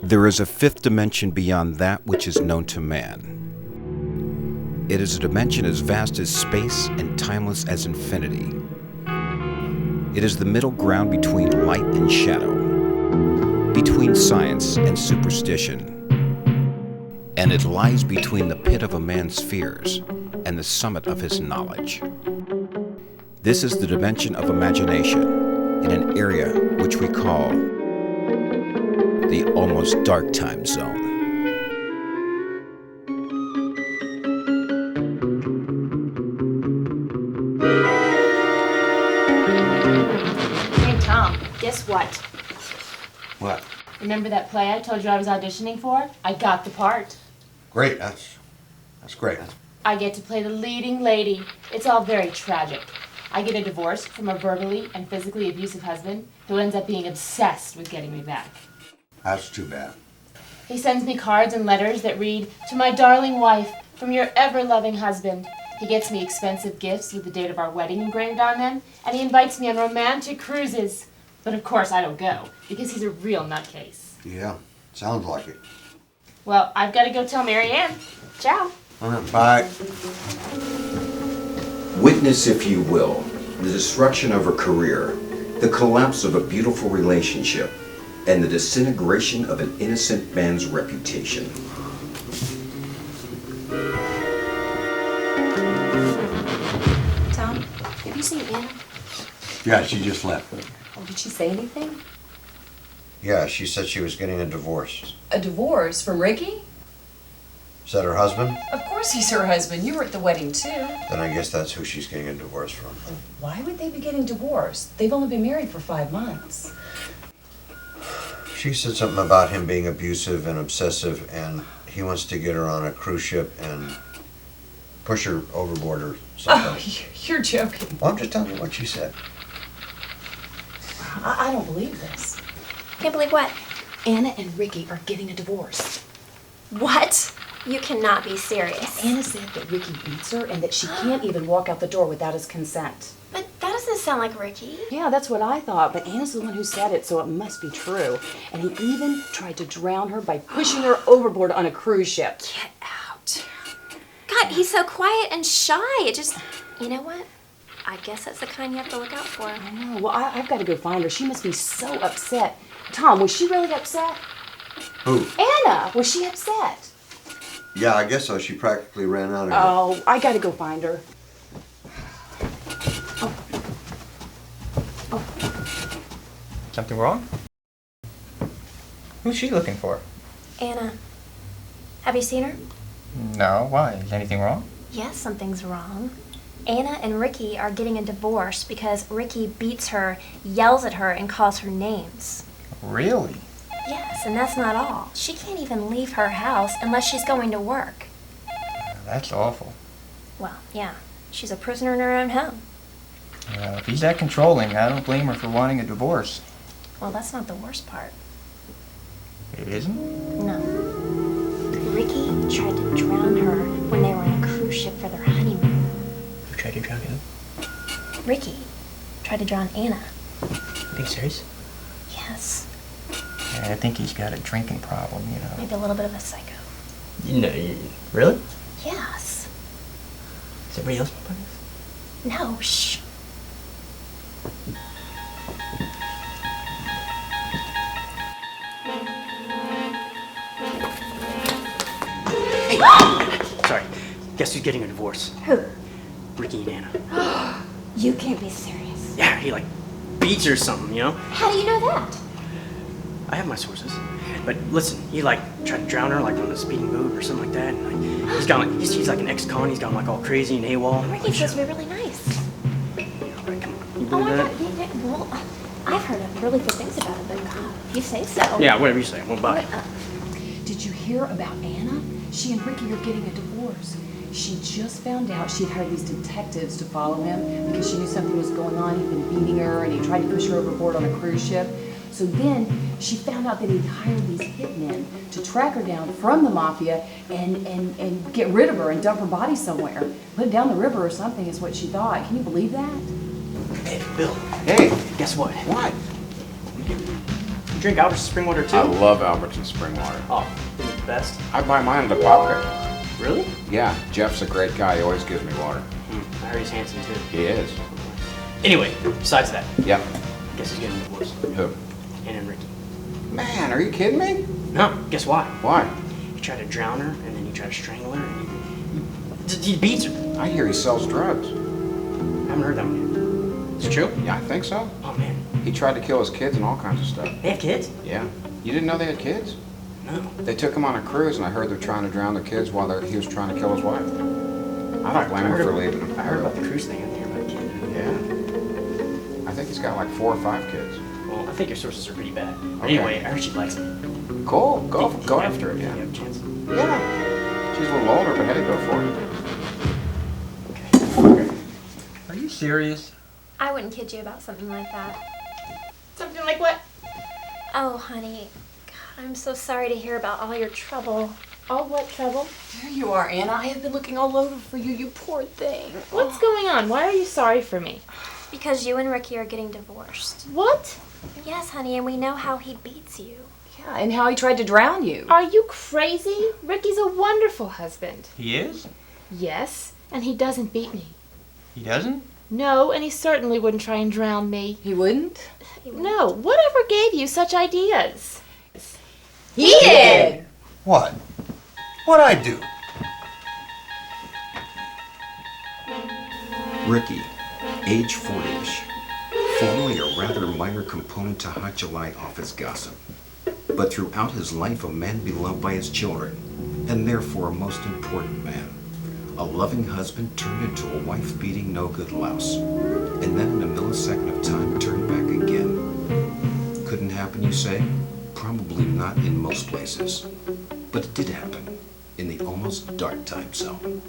There is a fifth dimension beyond that which is known to man. It is a dimension as vast as space and timeless as infinity. It is the middle ground between light and shadow, between science and superstition. And it lies between the pit of a man's fears and the summit of his knowledge. This is the dimension of imagination in an area which we call the almost Darktime Zone. Hey Tom, guess what? What? Remember that play I told you I was auditioning for? I got the part. Great, that's great. I get to play the leading lady. It's all very tragic. I get a divorce from a verbally and physically abusive husband who ends up being obsessed with getting me back. That's too bad. He sends me cards and letters that read, "To my darling wife, from your ever-loving husband." He gets me expensive gifts with the date of our wedding engraved on them, and he invites me on romantic cruises. But of course I don't go, because he's a real nutcase. Yeah, sounds like it. Well, I've got to go tell Mary Ann. Ciao. Bye. Witness, if you will, the destruction of her career, the collapse of a beautiful relationship, and the disintegration of an innocent man's reputation. Tom, have you seen Anna? Yeah, she just left. Oh, did she say anything? Yeah, she said she was getting a divorce. A divorce from Ricky? Is that her husband? Of course he's her husband. You were at the wedding too. Then I guess that's who she's getting a divorce from. Why would they be getting divorced? They've only been married for 5 months. She said something about him being abusive and obsessive, and he wants to get her on a cruise ship and push her overboard or something. Oh, you're joking. Well, I'm just telling you what she said. I don't believe this. Can't believe what? Anna and Ricky are getting a divorce. What? You cannot be serious. Anna said that Ricky beats her and that she can't even walk out the door without his consent. But that doesn't sound like Ricky. Yeah, that's what I thought, but Anna's the one who said it, so it must be true. And he even tried to drown her by pushing her overboard on a cruise ship. Get out. God, he's so quiet and shy. It just, you know what? I guess that's the kind you have to look out for. I know. Well, I've got to go find her. She must be so upset. Tom, was she really upset? Who? Anna, was she upset? Yeah, I guess so. She practically ran out of here. Oh, I got to go find her. Something wrong? Who's she looking for? Anna, have you seen her? No, why? Is anything wrong? Yes, something's wrong. Anna and Ricky are getting a divorce because Ricky beats her, yells at her, and calls her names. Really? Yes, and that's not all. She can't even leave her house unless she's going to work. That's awful. Well, yeah, she's a prisoner in her own home. If he's that controlling, I don't blame her for wanting a divorce. Well, that's not the worst part. It isn't? No. Ricky tried to drown her when they were on a cruise ship for their honeymoon. Who tried to drown him? Ricky tried to drown Anna. Are you serious? Yes. I think he's got a drinking problem, you know. Maybe a little bit of a psycho. Really? Yes. Does everybody else know about this? No, shh. Sorry. Guess who's getting a divorce? Who? Ricky and Anna. You can't be serious. Yeah, he beats her or something, you know? How do you know that? I have my sources. But listen, he tried to drown her on a speeding boat or something like that. And he's got he's like an ex-con. He's got him all crazy and AWOL. Ricky's supposed to be really nice. Alright, come on. You Oh believe my that? God. Well, I've heard really good things about him, but God, if you say so. Yeah, whatever you say. Well, bye. Did you hear about Anna? She and Ricky are getting a divorce. She just found out she'd hired these detectives to follow him because she knew something was going on. He'd been beating her and he tried to push her overboard on a cruise ship. So then she found out that he'd hired these hitmen to track her down from the mafia and get rid of her and dump her body somewhere. Put it down the river or something is what she thought. Can you believe that? Hey, Bill. Hey, Guess what? what? You drink Albert's spring water too? I love Albertson spring water. Oh, isn't it the best? I buy mine at the pocket. Really? Yeah, Jeff's a great guy. He always gives me water. I heard he's handsome too. He is. Anyway, besides that, Yep. guess who's getting a divorce? Who? Anna and Ricky. Man, are you kidding me? No, guess why? Why? He tried to drown her, and then he tried to strangle her, and he beats her. I hear he sells drugs. I haven't heard that one yet. Is it true? Yeah, I think so. Oh man, He tried to kill his kids and all kinds of stuff. they have kids? Yeah. You didn't know they had kids? No. They took him on a cruise, and I heard they're trying to drown the kids while he was trying to kill his wife. I don't blame him for leaving him. I heard about the cruise thing. I didn't hear about the kid. Yeah. I think he's got like 4 or 5 kids. Well, I think your sources are pretty bad. Okay. Anyway, I heard she likes him. Cool. Go Think go you have- after it, think yeah. You have a chance. Yeah. She's a little older, but hey, go for it. Okay. Are you serious? I wouldn't kid you about something like that. Something like what? Oh, honey. God, I'm so sorry to hear about all your trouble. All what trouble? There you are, Anna. I have been looking all over for you, you poor thing. What's going on? Why are you sorry for me? Because you and Ricky are getting divorced. What? Yes, honey, and we know how he beats you. Yeah, and how he tried to drown you. Are you crazy? Ricky's a wonderful husband. He is? Yes, and he doesn't beat me. He doesn't? No, and he certainly wouldn't try and drown me. He wouldn't? No, whatever gave you such ideas? He did! What? What'd I do? Ricky, age 40-ish, formerly a rather minor component to Hot July office gossip, but throughout his life a man beloved by his children, and therefore a most important man. A loving husband turned into a wife-beating no-good louse, and then in a millisecond of time turned back again. Couldn't happen, you say? Probably not in most places. But it did happen in the almost dark time zone.